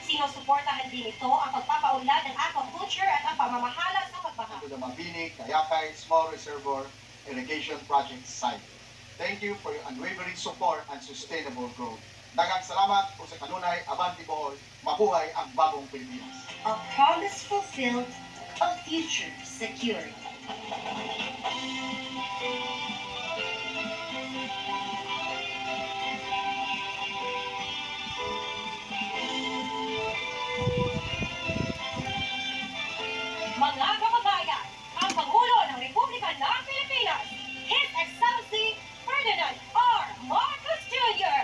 Sinusuportahan din ito ang pagpapaunlad ng aquaculture at ang pamamahala sa pagbaha. To the Mabini Kayakay Small Reservoir Irrigation Project site. Thank you for your unwavering support and sustainable growth. Daghang salamat po sa kanunay, Abante Bohol, mabuhay ang bagong Pilipinas. A promise fulfilled, a future secured. Mga kababayan, ang Pangulo ng Republika ng Pilipinas, His Excellency Ferdinand R. Marcos Jr.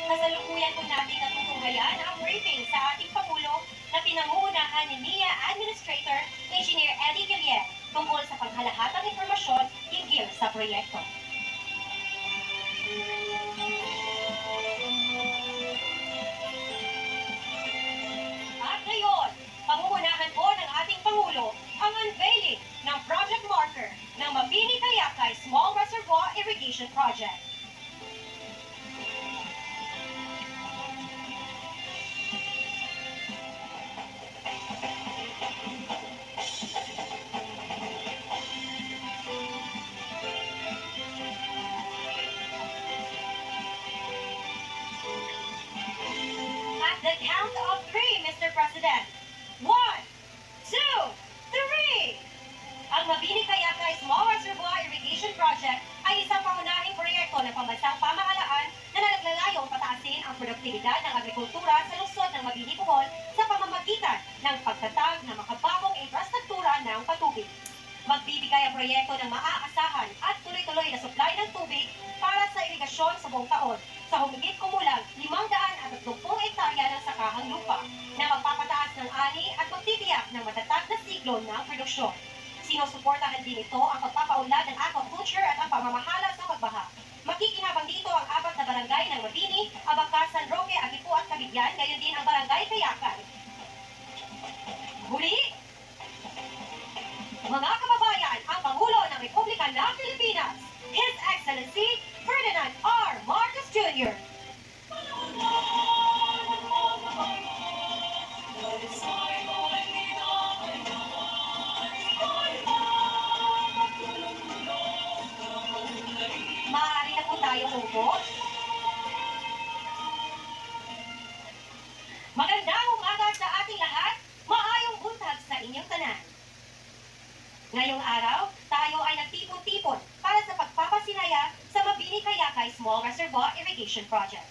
Kasalukuyan po natin natutunghayan ang briefing sa ating Pangulo na pinangungunahan ni NIA Administrator Engineer Eddie Guillen tungkol sa panghalahatang impormasyon hinggil sa proyekto. At ngayon, pangungunahan po ng ating Pangulo ang unveiling ng project marker ng Mabini Kayakay Small Reservoir Irrigation Project. At the count of three, Mr. President. 1, 2, 3! Ang Mabini Kayakay Small Reservoir Irrigation Project ay isang pangunahing proyekto ng pambansang pamahalaan na naglalayong pataasin ang produktibidad ng agrikultura sa lungsod ng Mabini Bohol sa pamamagitan ng pagtatag ng makabagong infrastruktura ng patubig. Magbibigay ang proyekto ng maaasahan at tuloy-tuloy na supply ng tubig para sa irigasyon sa buong taon sa humigit kumulang 530 hektarya ng sakahang lupa na magpapataas ng ani at magtitiyak ng matatag na siklo ng produksyon. Sinusuportahan din ito ang pagpapaunlad ng aquaculture at ang pamamahala sa pagbaha. Makikinabang dito ang 4 na barangay ng Mabini, Abacas, San Roque, Agipo at Cabigyan, gayon din ang barangay Kayakay. Muli, mga kababayan, ang Pangulo ng Republika ng Pilipinas, His Excellency Ferdinand R. Marcos Jr. Maaari na po tayong umupo. Magandang umaga sa ating lahat. Maayong buntag sa inyong tanan. Ngayong araw, tayo ay nagtipon-tipon para sa pagpapasinaya sa Mabini Kayakay Small Reservoir Irrigation Project.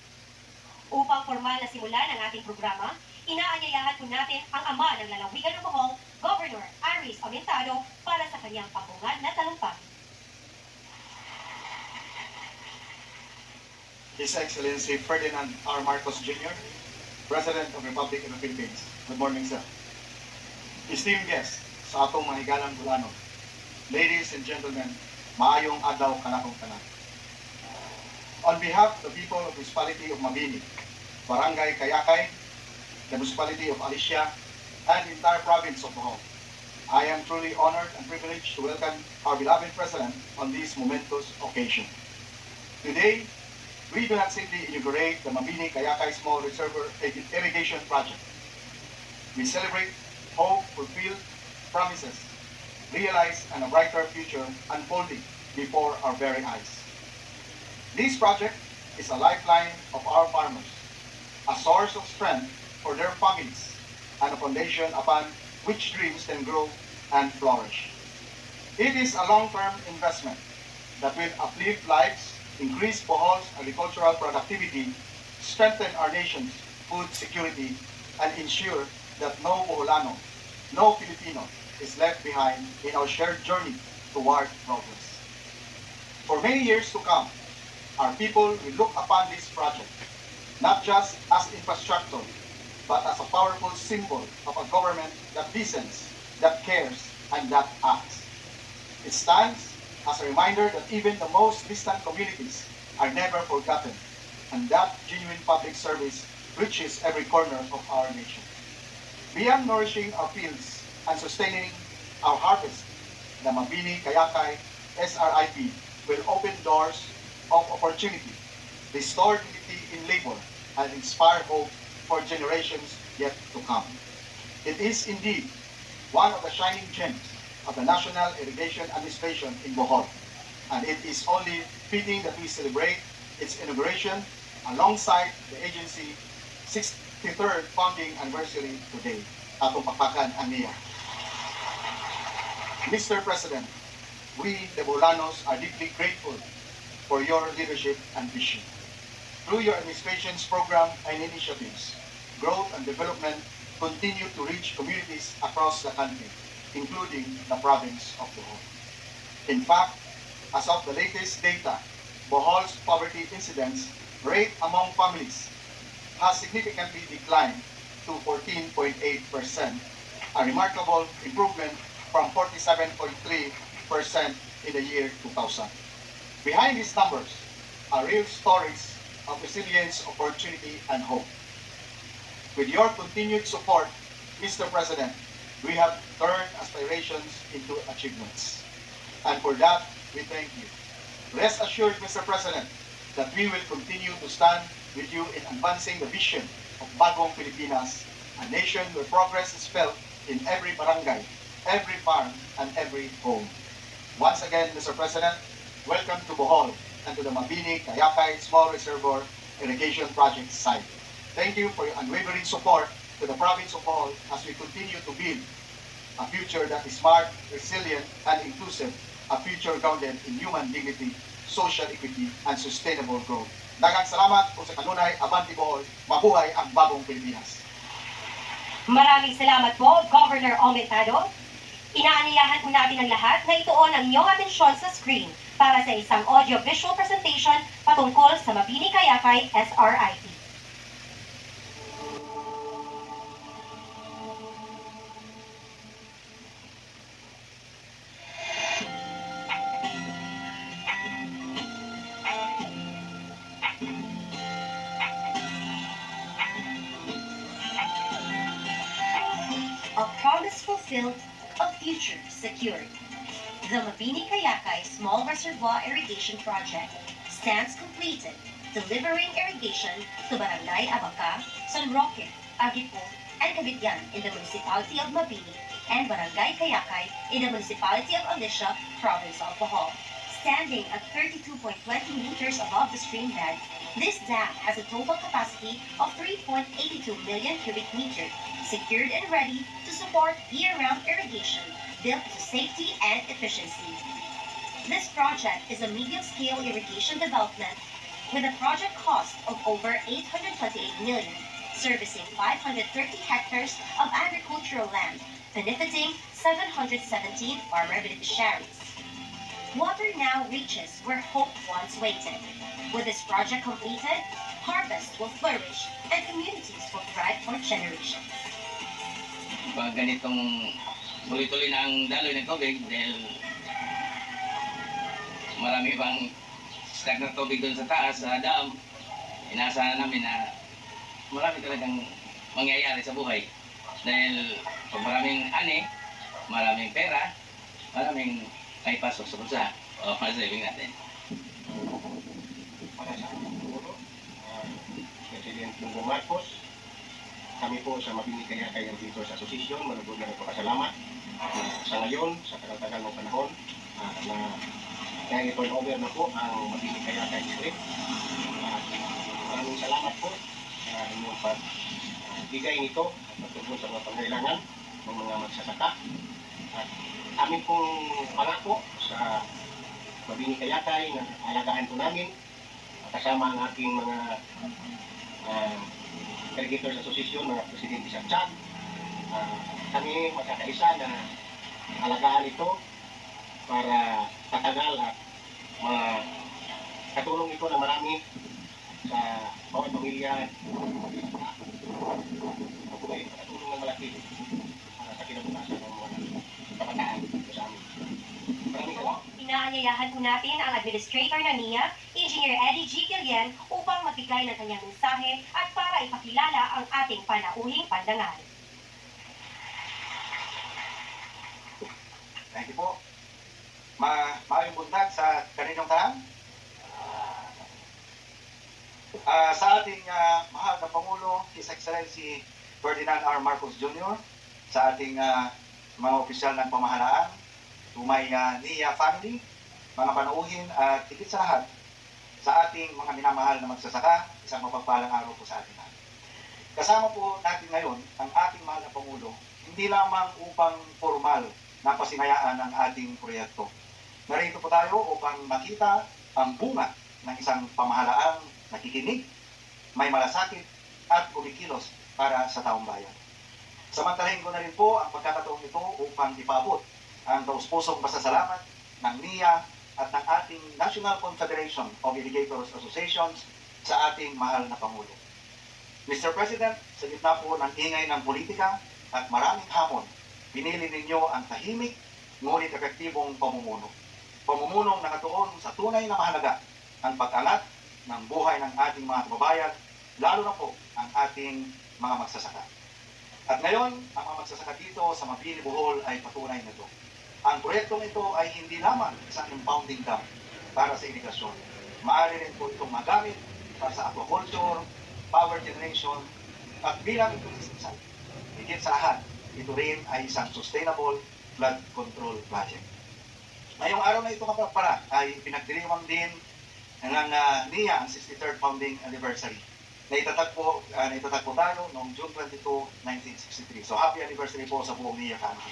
Upang formal na simulan ang ating programa, inaanyayahan po natin ang ama ng lalawigan ng Bohol, Governor Iris Aumentado, para sa kanyang pambungad na talumpati. His Excellency Ferdinand R. Marcos Jr., President of the Republic of the Philippines. Good morning, sir. Esteemed guests sa atong mga higalang Bulanon, ladies and gentlemen, maayong adlaw kanakong tanan. On behalf of the people of the municipality of Mabini, Barangay Kayakay, the municipality of Alicia, and the entire province of Bohol, I am truly honored and privileged to welcome our beloved President on this momentous occasion. Today, we do not simply inaugurate the Mabini Kayakay Small Reservoir Irrigation Project. We celebrate hope, fulfilled promises, realized, and a brighter future unfolding before our very eyes. This project is a lifeline of our farmers, a source of strength for their families, and a foundation upon which dreams can grow and flourish. It is a long-term investment that will uplift lives, increase Bohol's agricultural productivity, strengthen our nation's food security, and ensure that no Boholano, no Filipino is left behind in our shared journey toward progress. For many years to come, our people will look upon this project not just as infrastructure, but as a powerful symbol of a government that listens, that cares, and that acts. It stands as a reminder that even the most distant communities are never forgotten, and that genuine public service reaches every corner of our nation. Beyond nourishing our fields and sustaining our harvest, the Mabini Kayakay SRIP will open doors of opportunity restore dignity in labor, and inspire hope for generations yet to come. It is indeed one of the shining gems of the National Irrigation Administration in Bohol, and it is only fitting that we celebrate its inauguration alongside the agency's 63rd founding anniversary today. Atong pakpakan ang niya. Mr. President, we, the Boholanos, are deeply grateful for your leadership and vision. Through your administration's program and initiatives, growth and development continue to reach communities across the country, including the province of Bohol. In fact, as of the latest data, Bohol's poverty incidence rate among families has significantly declined to 14.8%, a remarkable improvement from 47.3% in the year 2000. Behind these numbers are real stories of resilience, opportunity, and hope. With your continued support, Mr. President, we have turned aspirations into achievements. And for that, we thank you. Rest assured, Mr. President, that we will continue to stand with you in advancing the vision of Bagong Pilipinas, a nation where progress is felt in every barangay, every farm, and every home. Once again, Mr. President, welcome to Bohol and to the Mabini Kayakay Small Reservoir Irrigation Project site. Thank you for your unwavering support to the province of Bohol as we continue to build a future that is smart, resilient, and inclusive, a future grounded in human dignity, social equity, and sustainable growth. Daghang salamat po sa kanunay, Abante Bohol, mabuhay ang bagong Pilipinas. Maraming salamat po, Governor Ometado. Inaanyayahan po natin ang lahat na ituon ang inyong atensyon sa screen para sa isang audio-visual presentation patungkol sa Mabini Kayakay SRIP. A promise fulfilled, a future secured. The Mabini Kayakay Small Reservoir Irrigation Project stands completed, delivering irrigation to Barangay Abaca, San Roque, Agipo, and Cabitian in the municipality of Mabini and Barangay Kayakay in the municipality of Alicia, province of Bohol. Standing at 32.20 meters above the stream bed, this dam has a total capacity of 3.82 million cubic meters, secured and ready to support year-round irrigation built to safety and efficiency. This project is a medium-scale irrigation development with a project cost of over 828 million, servicing 530 hectares of agricultural land, benefiting 717 farmer beneficiaries. Water now reaches where hope once waited. With this project completed, harvest will flourish and communities will thrive for generations. Pag ganitong tuloy-tuloy na ang daloy ng tubig dahil marami pang stock na tubig doon sa taas, sa dam, inaasahan namin na marami talagang mangyayari sa buhay. Dahil pag maraming ani, maraming pera, maraming may pasok sa bulsa o masaving natin. Para sa Pangulo, President Bongbong Marcos, kami po sa Mabini Kayakay Irrigators Association, manugod na nagpapasalamat sa ngayon, sa tagal ng panahon, na i-turn over na po ang Mabini Kayakay District. Maraming salamat po sa inyong pagbigay nito at pagtugon sa mga pangailangan ng mga magsasaka. At amin pong pangako sa Mabini Kayakay na alagaan po namin kasama ang aking mga Irrigators Association, mga presidente sa Chan. Kami magkakaisa na alagaan ito para tatagal at katulong ito na marami sa bawat pamilya. Katulong ng malaki para sa kinabukasan ng mga kabataan dito sa amin. Maraming salamat. Inaanyayahan po natin ang Administrator na NIA, Engineer Eddie G. Gillian, upang magbigay ng kanyang mensahe at para ipakilala ang ating panauhing pandangal. Thank you po. Maayong buntag sa kaninong tanan. Sa ating mahal na Pangulo, His Excellency Ferdinand R. Marcos Jr., sa ating mga opisyal ng pamahalaan, to my NIA family, mga panauhin at higit sa lahat, sa ating mga minamahal na magsasaka, isang mapagpalang araw po sa ating lahat. Kasama po natin ngayon ang ating mahal na Pangulo, hindi lamang upang formal na pasinayaan ang ating proyekto. Narito po tayo upang makita ang bunga ng isang pamahalaang nakikinig, may malasakit at kumikilos para sa taong bayan. Samantalahin ko na rin po ang pagkakataong ito upang ipaabot ang taus-pusong pasasalamat ng NIA at ng ating National Confederation of Irrigators Associations sa ating mahal na Pangulo. Mr. President, sa gitna po ng ingay ng politika at maraming hamon, pinili ninyo ang tahimik ngunit epektibong pamumuno. Pamumunong nakatuon sa tunay na mahalaga ang pag-angat ng buhay ng ating mga kababayan, lalo na po ang ating mga magsasaka. At ngayon, ang mga magsasaka dito sa Mabini, Bohol ay patunay nito. Ang proyektong ito ay hindi lamang isang impounding dam para sa irigasyon. Maaari rin po itong magamit para sa aquaculture, power generation, at bilang tourism site. Higit sa lahat, ito rin ay isang sustainable flood control project. Ngayong araw na ito kapapara ay pinagdiriwang din ng NIA ang 63rd founding anniversary. Naitatag po tayo noong June 22, 1963. So happy anniversary po sa buong NIA family.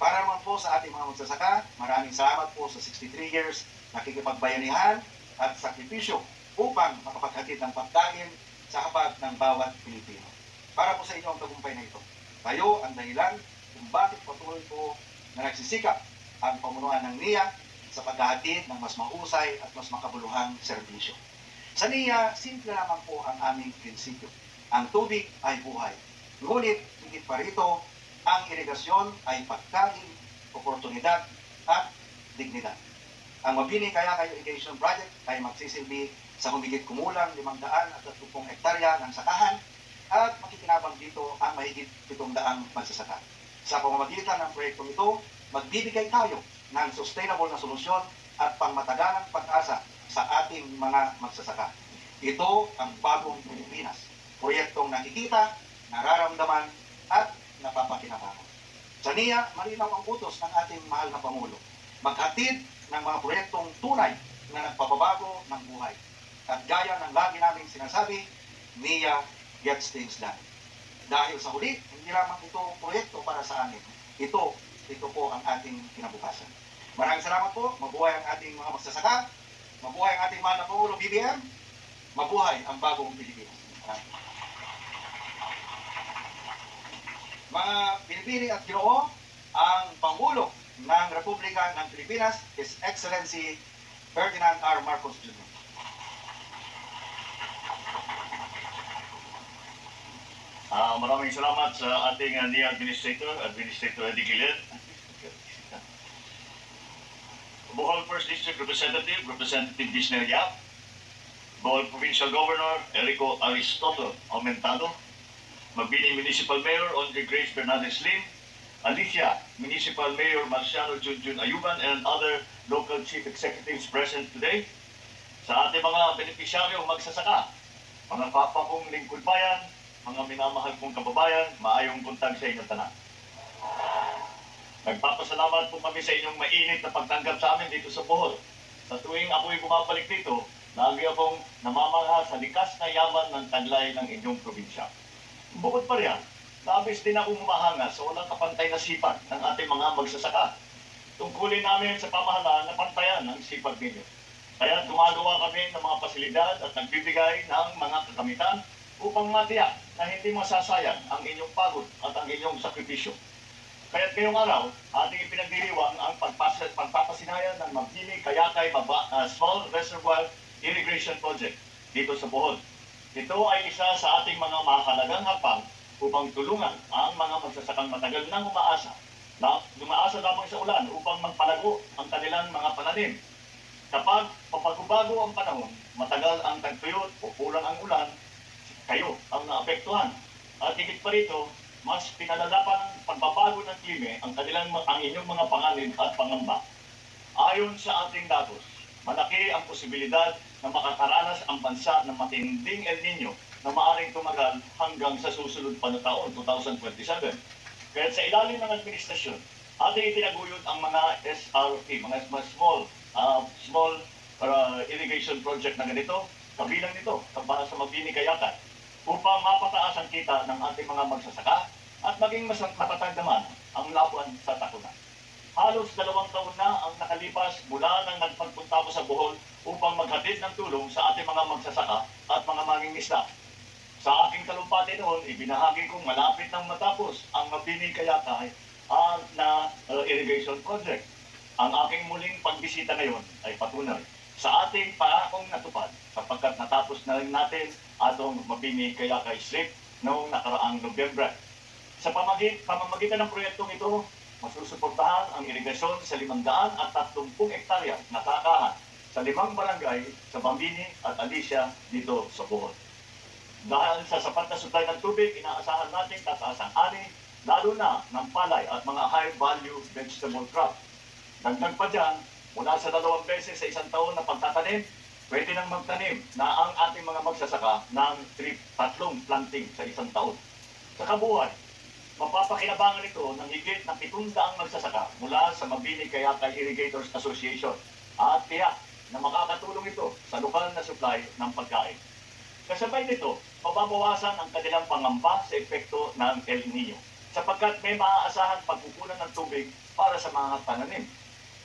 Para naman po sa ating mga magsasaka, maraming salamat po sa 63 years nakikipagbayanihan at sakripisyo upang makapaghatid ng pagkain sa hapag ng bawat Pilipino. Para po sa inyo ang tagumpay na ito. Kayo ang dahilan kung bakit patuloy po na nagsisikap ang pamunuan ng NIA sa paghahatid ng mas mahusay at mas makabuluhang serbisyo. Sa NIA, simple lamang po ang aming prinsipyo. Ang tubig ay buhay. Ngunit, higit pa rito, ang irigasyon ay pagkain, oportunidad at dignidad. Ang Mabini Kayakay Irrigation Project ay magsisilbi sa humigit kumulang 530 hektarya ng sakahan at makikinabang dito ang mahigit 700 magsasaka. Sa pamamagitan ng proyektong ito, magbibigay tayo ng sustainable na solusyon at pangmatagalang pag-asa sa ating mga magsasaka. Ito ang bagong Pilipinas. Proyektong nakikita, nararamdaman at napapakinabangan. Sa NIA, malinaw ang utos ng ating mahal na Pangulo. Maghatid ng mga proyektong tunay na nagpapabago ng buhay. At gaya ng lagi naming sinasabi, NIA gets things done. Dahil sa huli, hindi lamang ito proyekto para sa amin. Ito po ang ating kinabukasan. Maraming salamat po. Mabuhay ang ating mga magsasaka. Mabuhay ang ating mahal na Pangulo BBM. Mabuhay ang bagong Pilipinas. Mga Pilipini at Ginoo, ang Pangulo ng Republika ng Pilipinas, His Excellency Ferdinand R. Marcos Jr. Maraming salamat sa ating NIA Administrator Eddie Gilet. Bohol First District Representative, Representative Disney Yap. Bohol Provincial Governor Erico Aristotle Aumentado. Mabini Municipal Mayor Andre Grace Bernales Lim. Alicia Municipal Mayor Marciano Junjun Ayuban and other local chief executives present today. Sa ating mga benepisyaryong magsasaka, mga papa kong lingkod bayan, mga minamahal kong kababayan, maayong buntag sa inyong tanan. Nagpapasalamat po kami sa inyong mainit na pagtanggap sa amin dito sa Bohol. Sa tuwing ako'y bumabalik dito, lagi akong namamangha sa likas na yaman ng taglay ng inyong probinsya. Bukod pa riyan, labis din akong humahanga sa walang kapantay na sipag ng ating mga magsasaka. Tungkulin namin sa pamahalaan na pantayan ang sipag ninyo. Kaya gumagawa kami ng mga pasilidad at nagbibigay ng mga kakamitan upang matiyak na hindi masasayang ang inyong pagod at ang inyong sakripisyo. Kaya't ngayong araw, ating ipinagdiriwang ang pagpapasinayan ng Mabini Kayakay Small Reservoir Irrigation Project dito sa Bohol. Ito ay isa sa ating mga mahalagang hakbang upang tulungan ang mga magsasakang matagal nang umaasa lamang sa ulan upang magpalago ang kanilang mga pananim. Kapag papagubago ang panahon, matagal ang tagtuyot o kulang ang ulan, kayo ang naapektuhan. At higit pa rito, mas pinalala pa ng pagbabago ng klima ang inyong mga panganib at pangamba. Ayon sa ating datos, malaki ang posibilidad na makakaranas ang bansa ng matinding El Nino na maaaring tumagal hanggang sa susunod pa na taon, 2027. Kaya sa ilalim ng administrasyon, ating itinaguyod ang mga SRP, mga small irrigation project na ganito, kabilang nito, para sa Mabini Kayakan, upang mapataas ang kita ng ating mga magsasaka at maging mas matatag naman ang laban sa takunan. Halos 2 taon na ang nakalipas mula nang nagpagpunta ko sa Bohol upang maghatid ng tulong sa ating mga magsasaka at mga mangingisda. Sa aking talumpati noon, ibinahagi kong malapit nang matapos ang Mabini Kayakay na irrigation project. Ang aking muling pagbisita ngayon ay patunay sa ating paakong natupad sapagkat natapos na rin natin atong Mabini Kayakay Strip noong nakaraang Nobyembre. Sa pamamagitan ng proyektong ito, masusuportahan ang irigasyon sa 530 hektarya na sakahan sa 5 barangay sa Bambini at Alicia dito sa Bohol. Dahil sa sapat na supply ng tubig, inaasahan natin tataas ang ani, lalo na ng palay at mga high-value vegetable crop. Dagdag pa dyan, mula sa 2 beses sa 1 taon na pagtatanim, pwede nang magtanim na ang ating mga magsasaka ng 3 planting sa 1 taon. Sa kabuuan, mapapakinabangan ito ng higit na 700 magsasaka mula sa Mabini Kayakay Irrigators Association at tiyak na makakatulong ito sa lokal na supply ng pagkain. Kasabay nito, mababawasan ang kanilang pangamba sa epekto ng El Nino sapagkat may maaasahan pagkukunan ng tubig para sa mga pananim.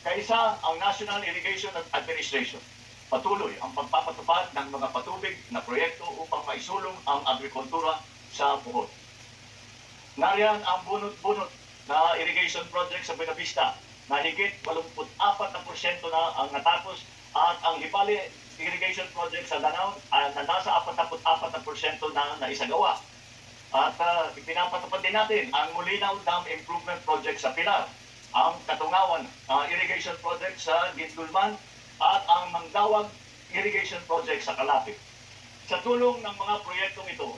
Kaisa ang National Irrigation Administration, patuloy ang pagpapatupad ng mga patubig na proyekto upang maisulong ang agrikultura sa Bohol. Nariyan ang bunot-bunot na irrigation project sa Buenavista na higit 84% na ang natapos at ang Hipali irrigation project sa Danao na nasa 44% na naisagawa. At pinapatupad din natin ang Mulinaw Dam Improvement Project sa Pilar, ang Katungawan irrigation project sa Gitgulman at ang Mangdawag irrigation project sa Calapit. Sa tulong ng mga proyektong ito,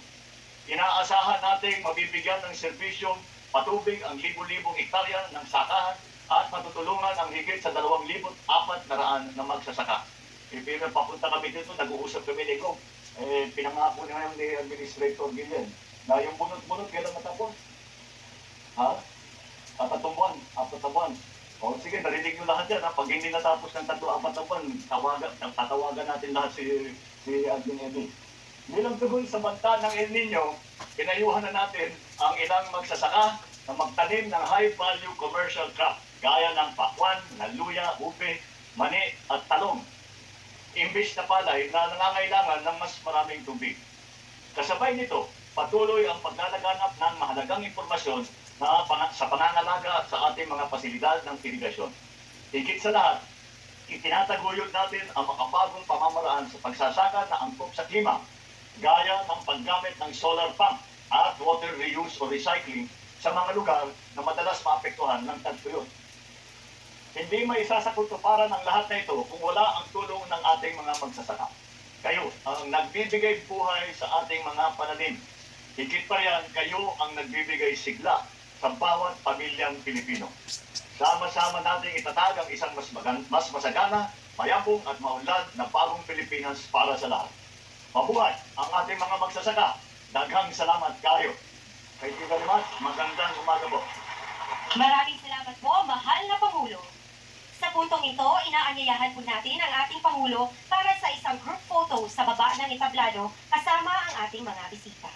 inaasahan nating mabibigyan ng serbisyong patubig ang libo-libong hektarya ng sakahan at matutulungan ang higit sa 2,400 na magsasaka. Pero papunta kami dito, nag-uusap kami ni Gog. Pinangako na ngayon ni Administrator Guillen na yung bunot-bunot kailan matapos. Ha? At 3 buwan, 4 buwan. O sige, narinig nyo lahat yan. Ha? Pag hindi natapos ng 3-4 buwan, tatawagan natin lahat si Admin Eddie. Bilang tugon sa banta ng El Nino, pinayuhan na natin ang ilang magsasaka na magtanim ng high-value commercial crop gaya ng pakwan, naluya, upe, mani at talong. Imbis na palay na nangangailangan ng mas maraming tubig. Kasabay nito, patuloy ang paglalaganap ng mahalagang impormasyon sa pangangalaga sa ating mga pasilidad ng irigasyon. Higit sa lahat, itinataguyod natin ang makabagong pamamaraan sa pagsasaka na angkop sa klima, gaya ng paggamit ng solar pump at water reuse o recycling sa mga lugar na madalas maapektuhan ng tagtuyot. Hindi may isasakutuparan ang lahat na ito kung wala ang tulong ng ating mga magsasaka. Kayo ang nagbibigay buhay sa ating mga pananim. Higit pa yan, kayo ang nagbibigay sigla sa bawat pamilyang Pilipino. Sama-sama nating itatag ang isang mas masagana, mayabong at maunlad na bagong Pilipinas para sa lahat. Mabuhay ang ating mga magsasaka. Daghang salamat kayo. Thank you very much. Magandang umaga po. Maraming salamat po, mahal na Pangulo. Sa puntong ito, inaanyayahan po natin ang ating Pangulo para sa isang group photo sa baba ng entablado kasama ang ating mga bisita.